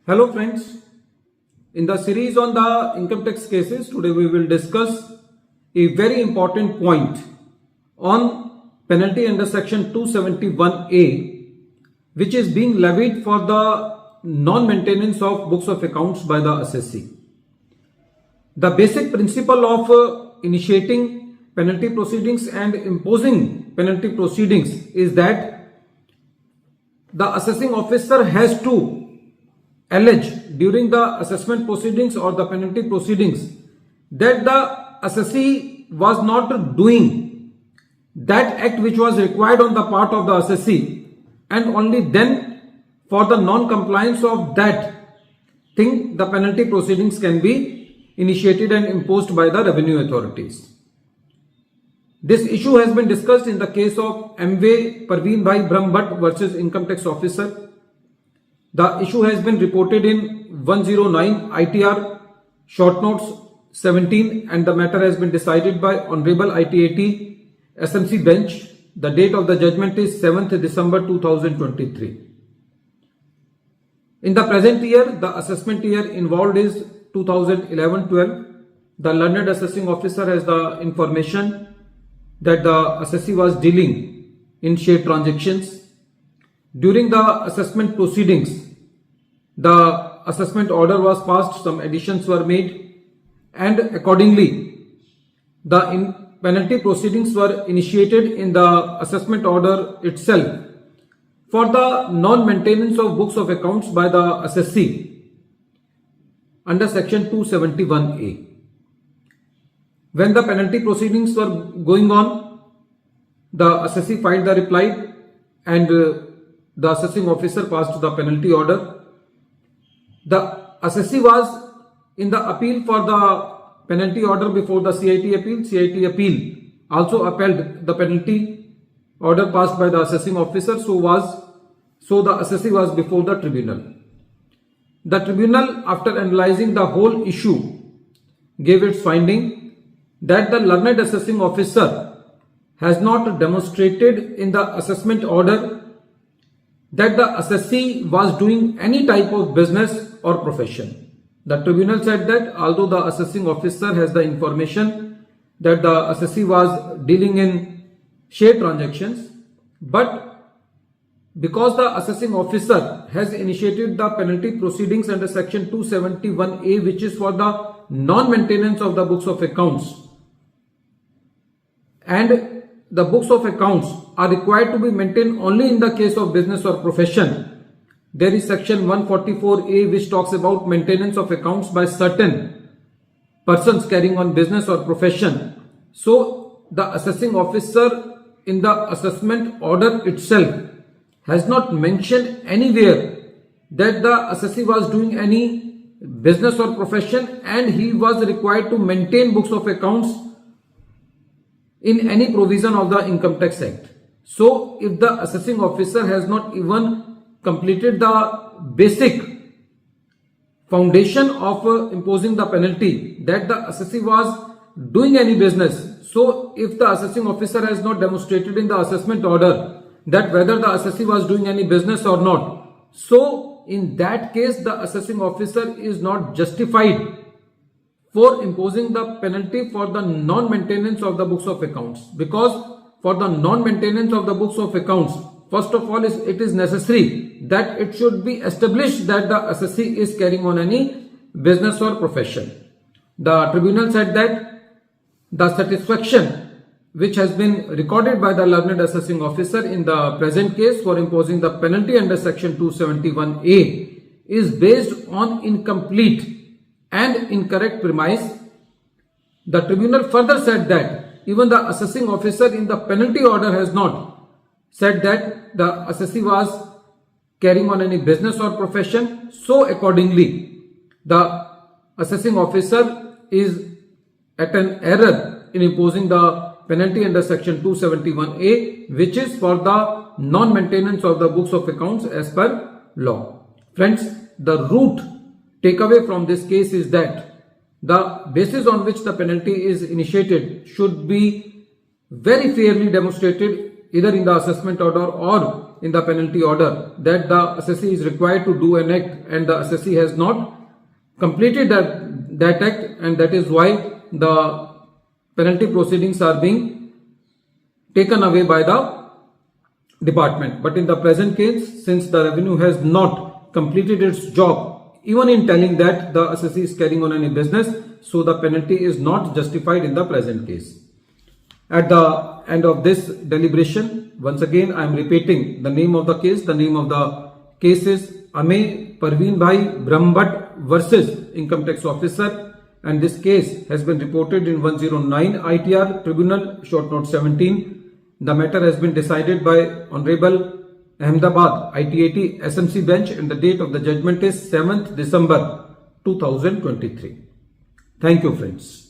Hello friends, in the series on the income tax cases, today we will discuss a very important point on penalty under section 271A, which is being levied for the non-maintenance of books of accounts by the assessee. The basic principle of initiating penalty proceedings and imposing penalty proceedings is that the assessing officer has to allege during the assessment proceedings or the penalty proceedings that the assessee was not doing that act which was required on the part of the assessee, and only then for the non-compliance of that thing the penalty proceedings can be initiated and imposed by the revenue authorities. This issue has been discussed in the case of Amey, Pravinbhai, Brahmbhatt versus Income Tax Officer. The issue has been reported in 109 ITR short notes 17 and the matter has been decided by Honorable ITAT Assessee bench. The date of the judgment is 7th December 2023. In the present year, the assessment year involved is 2011-12. The learned assessing officer has the information that the assessee was dealing in share transactions. During the assessment proceedings, the assessment order was passed, some additions were made, and accordingly, the penalty proceedings were initiated in the assessment order itself for the non-maintenance of books of accounts by the assessee under section 271A. When the penalty proceedings were going on, the assessee filed the reply and the assessing officer passed the penalty order. The assessee was in the appeal for the penalty order before the CIT appeal. CIT appeal also upheld the penalty order passed by the assessing officer. So the assessee was before the tribunal. The tribunal, after analyzing the whole issue, gave its finding that the learned assessing officer has not demonstrated in the assessment order that the assessee was doing any type of business or profession. The tribunal said that although the assessing officer has the information that the assessee was dealing in share transactions, but because the assessing officer has initiated the penalty proceedings under section 271A, which is for the non-maintenance of the books of accounts, and the books of accounts are required to be maintained only in the case of business or profession. There is section 144A which talks about maintenance of accounts by certain persons carrying on business or profession. So the assessing officer in the assessment order itself has not mentioned anywhere that the assessee was doing any business or profession and he was required to maintain books of accounts in any provision of the Income Tax Act. So if the assessing officer has not even completed the basic foundation of imposing the penalty that the assessee was doing any business, so if the assessing officer has not demonstrated in the assessment order that whether the assessee was doing any business or not, so in that case the assessing officer is not justified for imposing the penalty for the non-maintenance of the books of accounts, because for the non-maintenance of the books of accounts, first of all, it is necessary that it should be established that the assessee is carrying on any business or profession. The tribunal said that the satisfaction which has been recorded by the learned assessing officer in the present case for imposing the penalty under section 271A is based on incomplete and incorrect premise. The tribunal further said that even the assessing officer in the penalty order has not said that the assessee was carrying on any business or profession. So accordingly, the assessing officer is at an error in imposing the penalty under section 271A, which is for the non-maintenance of the books of accounts as per law. Friends, the root takeaway from this case is that the basis on which the penalty is initiated should be very fairly demonstrated either in the assessment order or in the penalty order that the assessee is required to do an act and the assessee has not completed that act, and that is why the penalty proceedings are being taken away by the department. But in the present case, since the revenue has not completed its job, even in telling that the assessee is carrying on any business, so the penalty is not justified in the present case. At the end of this deliberation, once again I am repeating the name of the case. The name of the case is Amey, Pravinbhai, Brahmbhatt versus Income Tax Officer, and this case has been reported in 109 ITR Tribunal, short note 17. The matter has been decided by Honorable Ahmedabad ITAT SMC bench, and the date of the judgment is 7th December 2023. Thank you, friends.